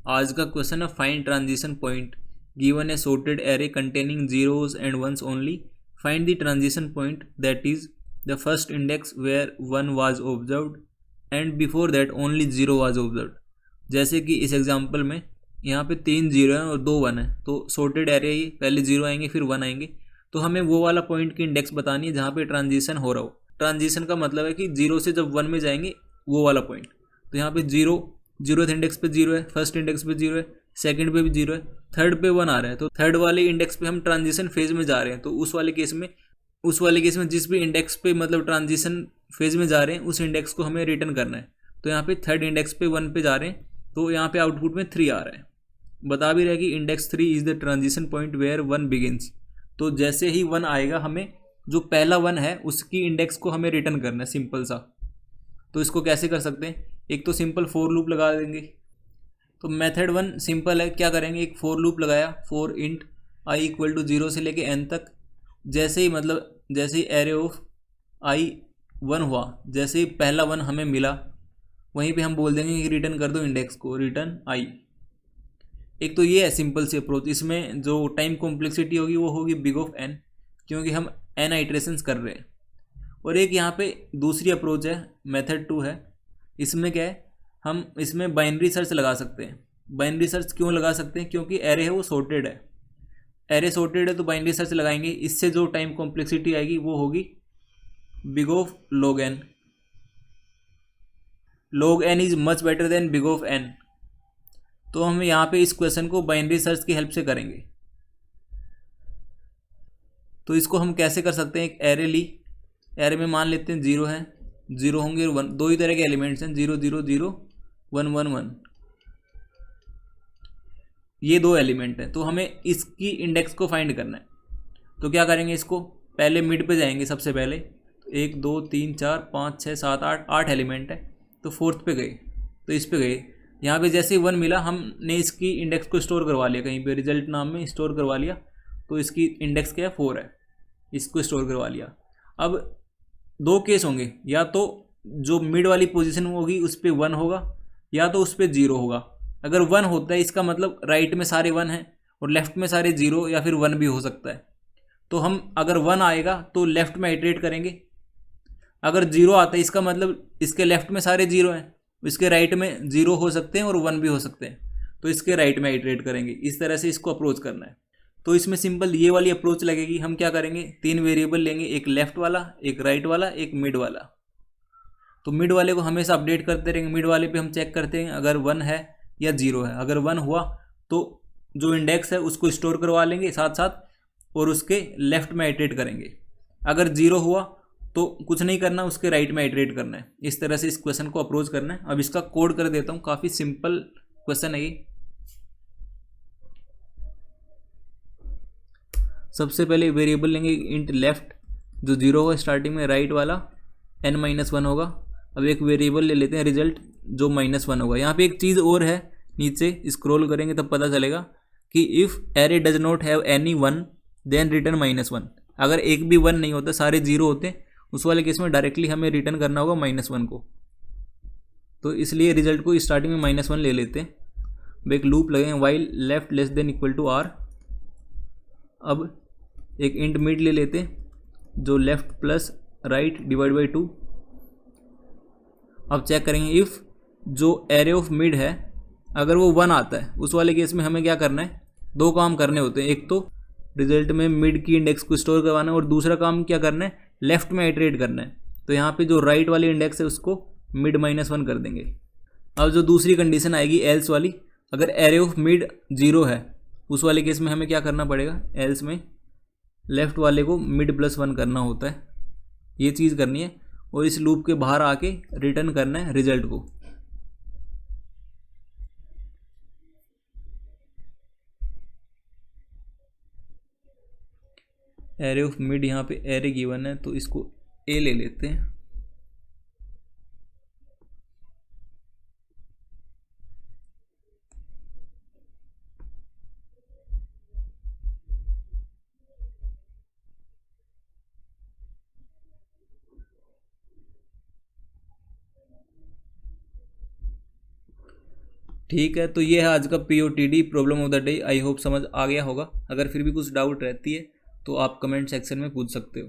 आज का क्वेश्चन है find transition point given A sorted array containing zeros and ones only. Find the transition point that is the first index where 1 was observed and before that only 0 was observed. जैसे कि इस example में यहाँ पे 3 zero हैं और 2 1 है, तो sorted array ही पहले 0 आएंगे फिर 1 आएंगे, तो हमें वो वाला पॉइंट की इंडेक्स बतानी है जहाँ पे ट्रांजिशन हो रहा हो. ट्रांजिशन का मतलब है कि 0 से जब 1 में जाएंगे वो वाला पॉइंट. तो यहाँ पे 0th इंडेक्स पे 0 है, फर्स्ट इंडेक्स पे 0 है, सेकंड पे भी 0 है, थर्ड पे 1 आ रहा है, तो थर्ड वाले इंडेक्स पे हम ट्रांजिशन फेज में जा रहे हैं. तो उस वाले केस में जिस भी इंडेक्स पे मतलब ट्रांजिशन फेज में जा रहे हैं उस इंडेक्स को हमें रिटर्न करना है. तो यहाँ पे थर्ड इंडेक्स पे 1 पे जा रहे हैं, तो यहाँ पे आउटपुट में 3 आ रहा है. बता भी रहा है कि index 3 is the transition point where 1 begins. तो जैसे ही 1 आएगा हमें जो पहला 1 है उसकी इंडेक्स को हमें रिटर्न करना है, सिंपल सा. तो इसको कैसे कर सकते हैं, एक तो सिंपल फॉर लूप लगा देंगे. तो मेथड 1 सिंपल है, क्या करेंगे, एक फॉर लूप लगाया for int i equal to 0 से लेके n तक. जैसे ही एरे ऑफ आई 1 हुआ, जैसे ही पहला 1 हमें मिला वहीं पे हम बोल देंगे कि रिटर्न कर दो इंडेक्स को, रिटर्न आई. एक तो ये है सिंपल सी अप्रोच. इसमें जो टाइम कॉम्प्लेक्सिटी होगी वो होगी बिग ऑफ n, क्योंकि हम n आइट्रेशंस कर रहे हैं. और एक यहाँ पे दूसरी अप्रोच है, मेथड 2 है. इसमें क्या है, हम इसमें बाइनरी सर्च लगा सकते हैं. बाइनरी सर्च क्यों लगा सकते हैं, क्योंकि एरे है वो सॉर्टेड है. एरे सॉर्टेड है तो बाइनरी सर्च लगाएंगे. इससे जो टाइम कॉम्प्लेक्सिटी आएगी वो होगी big of log n. log n is much better than big of n. तो हम यहाँ पे इस क्वेश्चन को बाइनरी सर्च की हेल्प से करेंगे. तो इसको हम कैसे कर सकते हैं, एक एरे ली, एरे में मान लेते हैं 0 है, 0 होंगे 1, दो ही तरह के एलिमेंट्स हैं, 0 0 0 1 1 1, ये दो एलिमेंट हैं. तो हमें इसकी इंडेक्स को फाइंड करना है. तो क्या करेंगे, इसको पहले मिड पे जाएंगे. सबसे पहले 1 2 3 4 5 6 7 8 एलिमेंट है, तो फोर्थ पे गए, तो इस पे गए. यहाँ पे जैसे ही 1 मिला हमने इसकी इंडेक्स को स्टोर करवा लिया, कहीं पे रिजल्ट नाम में स्टोर करवा लिया. तो इसकी इंडेक्स क्या है, 4 है, इसको स्टोर करवा लिया. अब दो केस होंगे, या तो जो मिड वाली पोजीशन होगी उस पर 1 होगा या तो उस पर 0 होगा. अगर 1 होता है इसका मतलब राइट में सारे 1 हैं और लेफ्ट में सारे 0 या फिर 1 भी हो सकता है. तो हम अगर 1 आएगा तो लेफ्ट में आइट्रेट करेंगे. अगर 0 आता है इसका मतलब इसके लेफ्ट में सारे 0 हैं, इसके राइट में 0 हो सकते हैं और 1 भी हो सकते हैं, तो इसके राइट में आइट्रेट करेंगे. इस तरह से इसको अप्रोच करना है. तो इसमें सिंपल ये वाली अप्रोच लगेगी. हम क्या करेंगे, 3 वेरिएबल लेंगे, एक लेफ्ट वाला, एक राइट वाला, एक मिड वाला. तो मिड वाले को हमेशा अपडेट करते रहेंगे. मिड वाले पे हम चेक करते हैं अगर 1 है या 0 है. अगर 1 हुआ तो जो इंडेक्स है उसको स्टोर करवा लेंगे साथ साथ और उसके लेफ्ट में आइट्रेट करेंगे. अगर 0 हुआ तो कुछ नहीं करना, उसके राइट में आइट्रेट करना है. इस तरह से इस क्वेश्चन को अप्रोच करना है. अब इसका कोड कर देता हूँ, काफ़ी सिंपल क्वेश्चन है ये. सबसे पहले वेरिएबल लेंगे इंट लेफ्ट, जो 0 होगा स्टार्टिंग में, राइट वाला n-1 होगा. अब एक वेरिएबल ले लेते हैं रिजल्ट, जो -1 होगा. यहाँ पे एक चीज़ और है, नीचे स्क्रॉल करेंगे तब पता चलेगा कि if array does not have any 1 then return -1. अगर एक भी 1 नहीं होता, सारे 0 होते, उस वाले केस में डायरेक्टली हमें रिटर्न करना होगा -1 को. तो इसलिए रिजल्ट को स्टार्टिंग में -1 ले लेते हैं. अब एक लूप लगेंगे while left less than equal to r. अब एक इंट मिड ले लेते हैं, जो left plus right divide by 2. अब चेक करेंगे इफ़ जो एरे ऑफ मिड है अगर वो 1 आता है, उस वाले केस में हमें क्या करना है, दो काम करने होते हैं. एक तो रिजल्ट में मिड की इंडेक्स को स्टोर करवाना है और दूसरा काम क्या करना है, लेफ्ट में आइट्रेट करना है. तो यहाँ पे जो राइट वाली इंडेक्स है उसको मिड -1 कर देंगे. अब जो दूसरी कंडीशन आएगी एल्स वाली, अगर एरे ऑफ मिड 0 है उस वाले केस में हमें क्या करना पड़ेगा, एल्स में लेफ्ट वाले को मिड +1 करना होता है. ये चीज़ करनी है और इस लूप के बाहर आके रिटर्न करना है रिजल्ट को. एरे ऑफ मिड, यहाँ पे एरे गिवन है तो इसको ए ले लेते हैं. ठीक है, तो ये है आज का POTD problem of the day. I hope समझ आ गया होगा। अगर फिर भी कुछ डाउट रहती है तो आप कमेंट सेक्शन में पूछ सकते हो।